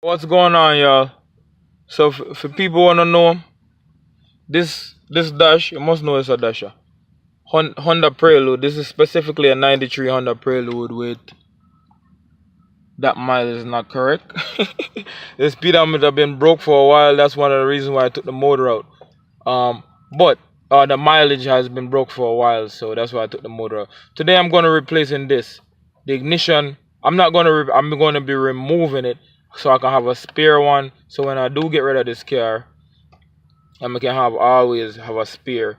What's going on, y'all? So, for people wanna know, this dash, you must know it's a dasher. Honda Prelude. This is specifically a '93 Honda Prelude with that mile is not correct. The speedometer been broke for a while. That's one of the reasons why I took the motor out. But the mileage has been broke for a while, so that's why I took the motor out. Today I'm gonna replacing this. The ignition. I'm gonna be removing it so I can have a spare one. So when I do get rid of this car, I can always have a spare.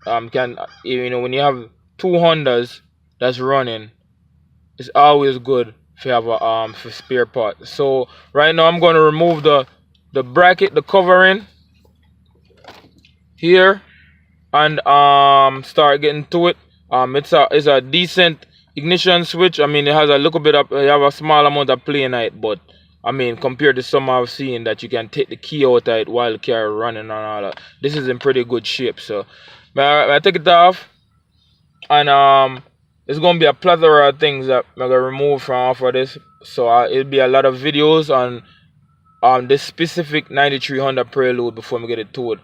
Can when you have two Hondas that's running, it's always good if you have a for spare part. So right now I'm gonna remove the bracket, the covering here, and start getting to it. It's a decent ignition switch. I mean, it has a little bit of, you have a small amount of play in it, but I mean, compared to some I've seen that you can take the key out of it while the car is running and all that, this is in pretty good shape. So I take it off, and it's gonna be a plethora of things that I'm gonna remove from off of this. So it'll be a lot of videos on this specific '93 Honda Prelude before we get it towed.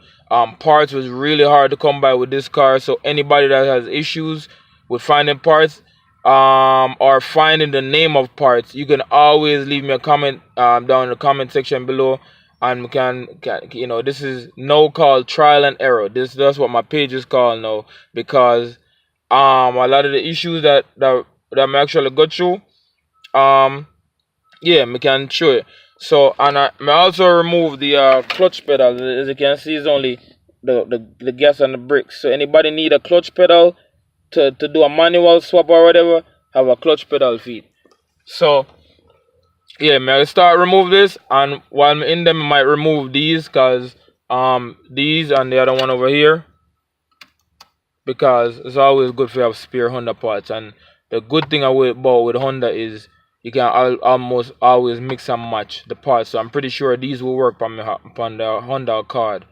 Parts was really hard to come by with this car, so anybody that has issues with finding parts or finding the name of parts, you can always leave me a comment down in the comment section below, and we can this is no called trial and error. That's what my page is called now, because a lot of the issues that I'm actually go through, yeah, we can show it. So, and I also remove the clutch pedal. As you can see, it's only the gas and the brakes. So anybody need a clutch pedal to do a manual swap or whatever, have a clutch pedal feed. So yeah, may I start remove this, and while I'm in them, I might remove these, cause these and the other one over here, because it's always good to have spare Honda parts. And the good thing about with Honda is you can almost always mix and match the parts. So I'm pretty sure these will work on the Honda card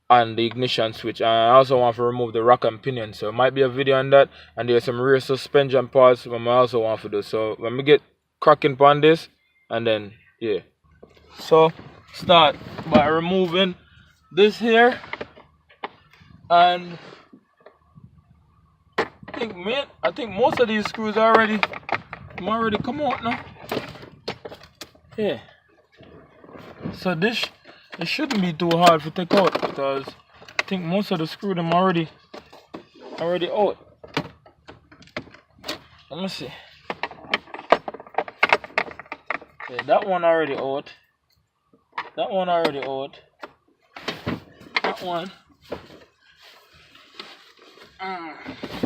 and the ignition switch. And I also want to remove the rack and pinion, so it might be a video on that. And there's some rear suspension parts that I also want to do. So let me get cracking on this, and then yeah. So start by removing this here, and I think most of these screws already come out now. Yeah. So it shouldn't be too hard to take out, because I think most of the screw them already out. Let me see. Yeah, that one already out. That one already out. That one.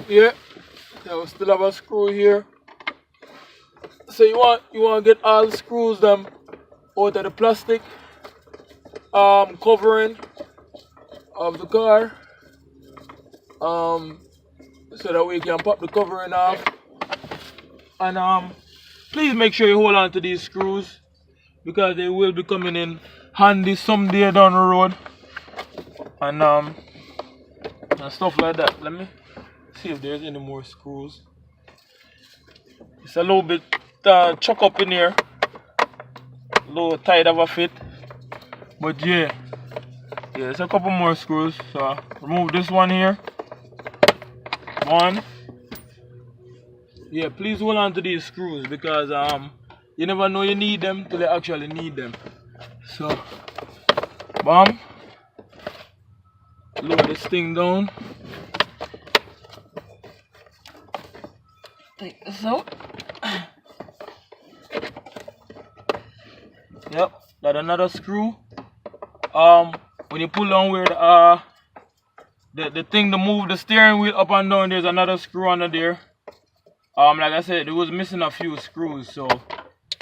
Yeah. We still have a screw here. So you want to get all the screws them out of the plastic covering of the car, so that we can pop the covering off. And please make sure you hold on to these screws, because they will be coming in handy someday down the road, and stuff like that. Let me see if there's any more screws. It's a little bit chuck up in here, a little tight of a fit, but yeah, there's a couple more screws. So remove this one here. One. Yeah, please hold on to these screws, because you never know you need them till you actually need them. So bam, lower this thing down. Take this out. Yep, that's another screw. When you pull down where the thing to move the steering wheel up and down, there's another screw under there. Like I said, it was missing a few screws, so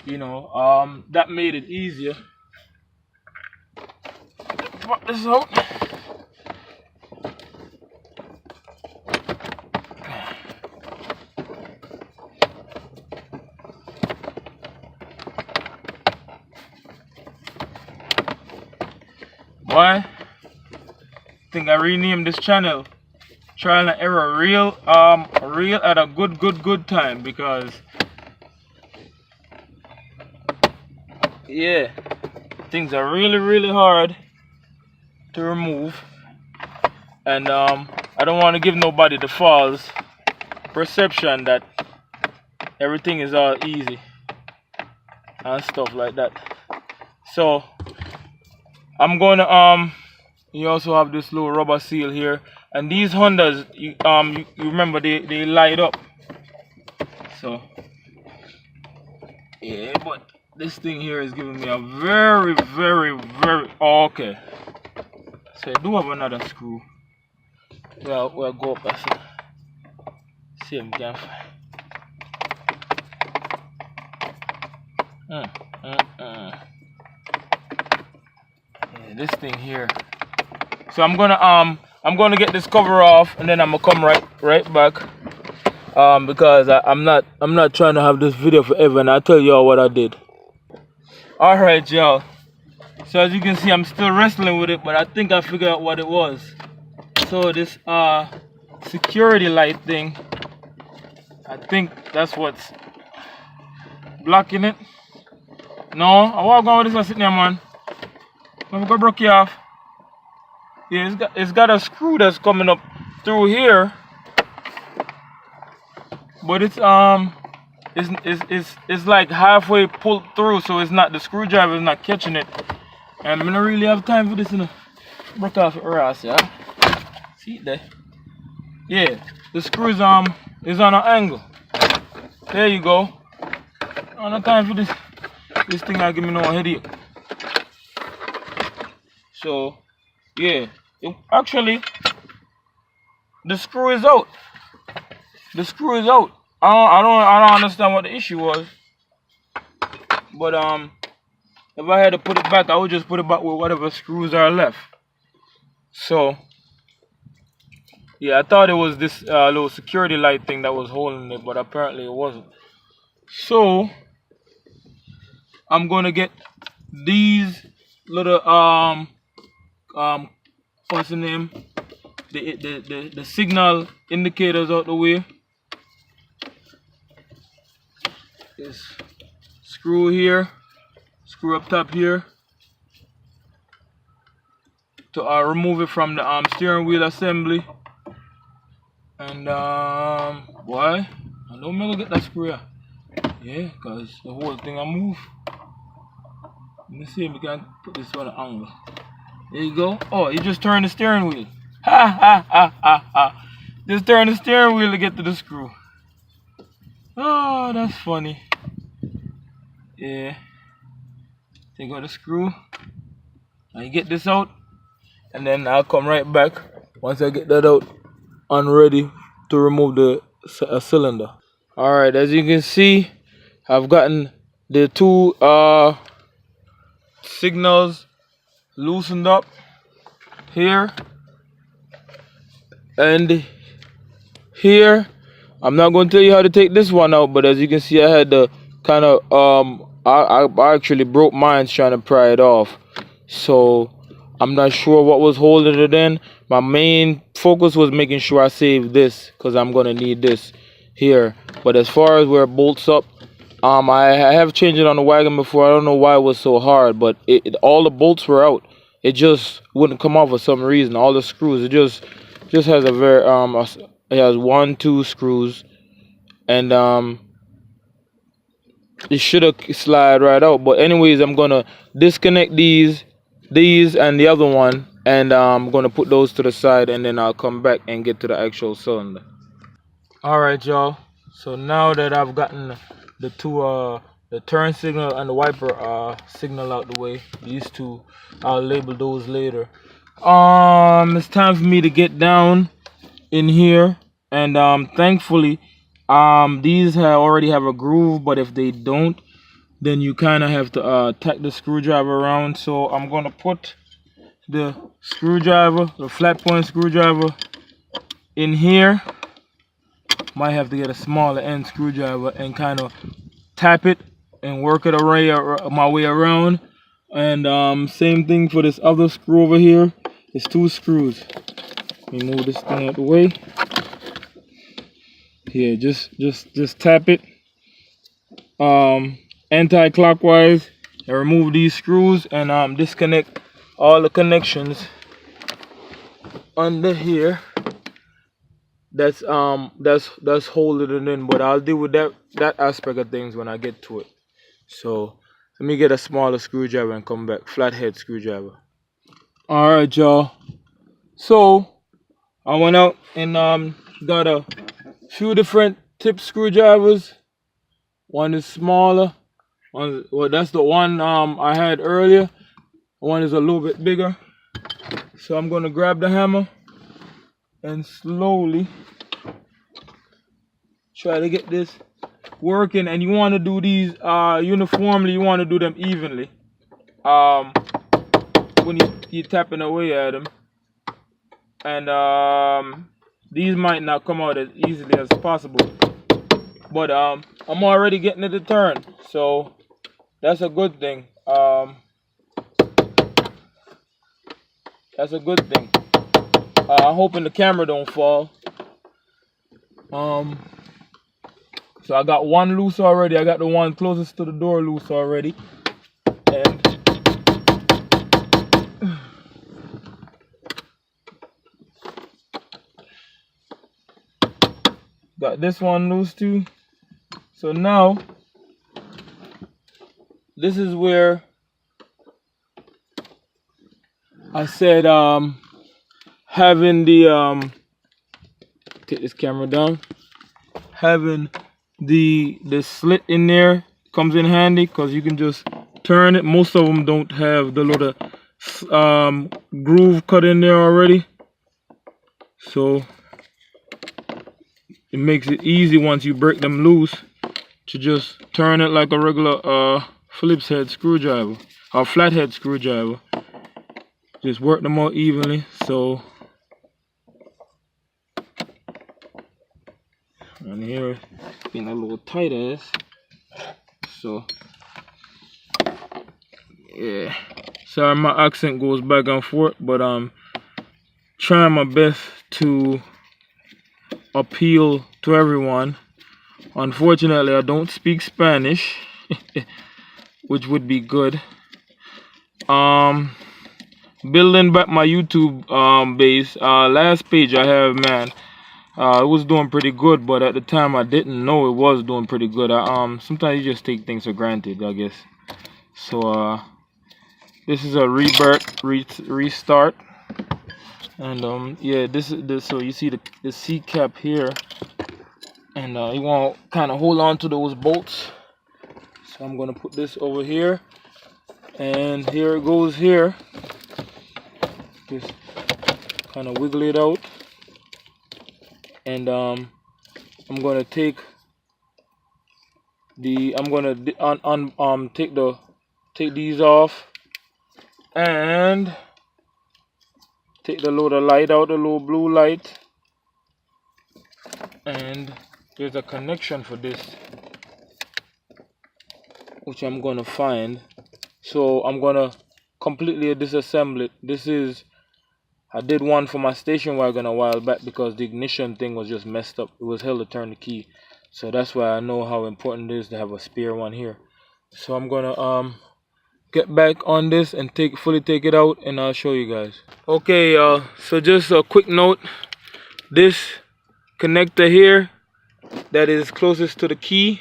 that made it easier. Pop this out. Boy, I think I renamed this channel Trial and Error Real at a good time, because yeah, things are really hard to remove, and I don't want to give nobody the false perception that everything is all easy and stuff like that. So I'm gonna you also have this little rubber seal here, and these Hondas, you remember they light up. So yeah, but this thing here is giving me a very okay. So I do have another screw. Well, we'll go up as same can yeah, this thing here. So I'm gonna get this cover off, and then I'm gonna come right back. Because I'm not trying to have this video forever, and I'll tell y'all what I did. Alright, y'all. So as you can see, I'm still wrestling with it, but I think I figured out what it was. So this security light thing, I think that's what's blocking it. No, I walk on with this one sitting there, man. I'm gonna break you off. Yeah, it's got a screw that's coming up through here, but it's like halfway pulled through, so it's not, the screwdriver is not catching it. And I don't really have time for this, you know. Break off it ass, yeah. See it there? Yeah, the screw is on an angle. There you go. I don't have time for this. This thing will give me no headache. So yeah, actually the screw is out. The screw is out. I don't understand what the issue was. But if I had to put it back, I would just put it back with whatever screws are left. So yeah, I thought it was this little security light thing that was holding it, but apparently it wasn't. So I'm gonna get these little what's the name? The signal indicators out the way. This screw here, screw up top here, to remove it from the steering wheel assembly. And why? I don't make get that screw here. Yeah, cause the whole thing I move. Let me see if we can put this on an angle. There you go. Oh, you just turn the steering wheel. Ha. Just turn the steering wheel to get to the screw. Oh, that's funny. Yeah. Take out the screw. Now you get this out, and then I'll come right back once I get that out and ready to remove the cylinder. Alright, as you can see, I've gotten the two signals loosened up here and here. I'm not going to tell you how to take this one out, but as you can see, I had the kind of I actually broke mine trying to pry it off, so I'm not sure what was holding it in. My main focus was making sure I saved this, because I'm gonna need this here. But as far as where it bolts up, I have changed it on the wagon before. I don't know why it was so hard, but all the bolts were out. It just wouldn't come off for some reason. All the screws, it just has a very it has 1, 2 screws, and it should have slide right out. But anyways, I'm gonna disconnect these and the other one, and I'm gonna put those to the side, and then I'll come back and get to the actual cylinder. Alright, y'all, so now that I've gotten the two the turn signal and the wiper signal out the way, these two, I'll label those later. It's time for me to get down in here, and thankfully these already have a groove, but if they don't, then you kind of have to tack the screwdriver around. So I'm gonna put the screwdriver, the flat point screwdriver, in here. Might have to get a smaller end screwdriver and kind of tap it and work it my way around. And same thing for this other screw over here. It's 2 screws. Let me move this thing out the way. Here, just tap it anti-clockwise and remove these screws and disconnect all the connections under here that's holding it in. But I'll deal with that aspect of things when I get to it. So let me get a smaller screwdriver and come back. Flathead screwdriver. Alright, y'all. So I went out and got a few different tip screwdrivers. One is smaller. Well, that's the one I had earlier. One is a little bit bigger. So I'm gonna grab the hammer and slowly try to get this working. And you want to do these uniformly. You want to do them evenly. When you're tapping away at them, and these might not come out as easily as possible. But I'm already getting it to turn, so that's a good thing. That's a good thing. I'm hoping the camera don't fall. So I got one loose already. I got the one closest to the door loose already. And got this one loose too. So now this is where I said having the take this camera down, having the slit in there comes in handy, because you can just turn it. Most of them don't have the little groove cut in there already, so it makes it easy once you break them loose to just turn it like a regular Phillips head screwdriver or flathead screwdriver. Just work them out evenly. So and here it's getting a little tight ass. So yeah, sorry my accent goes back and forth, but I'm trying my best to appeal to everyone. Unfortunately, I don't speak Spanish, which would be good. Building back my YouTube base, last page I have, man, it was doing pretty good, but at the time I didn't know it was doing pretty good. Sometimes you just take things for granted, I guess. So this is a restart, and yeah, this is this. So you see the C cap here, and you want to kind of hold on to those bolts. So I'm gonna put this over here, and here it goes here. Just kind of wiggle it out, and I'm gonna take the take these off, and take the little light out, the little blue light, and there's a connection for this, which I'm gonna find. So I'm gonna completely disassemble it. This is, I did one for my station wagon a while back because the ignition thing was just messed up. It was hell to turn the key. So that's why I know how important it is to have a spare one here. So I'm gonna get back on this and fully take it out, and I'll show you guys. Okay, so just a quick note. This connector here that is closest to the key,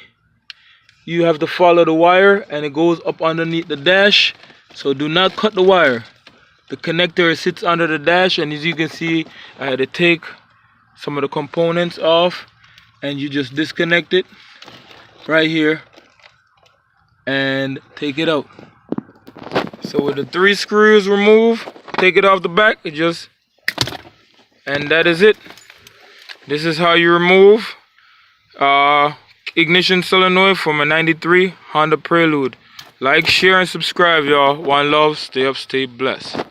you have to follow the wire, and it goes up underneath the dash. So do not cut the wire. The connector sits under the dash, and as you can see, I had to take some of the components off, and you just disconnect it right here and take it out. So with the 3 screws removed, take it off the back, and that is it. This is how you remove ignition solenoid from a 93 Honda Prelude. Like, share, and subscribe, y'all. One love. Stay up, stay blessed.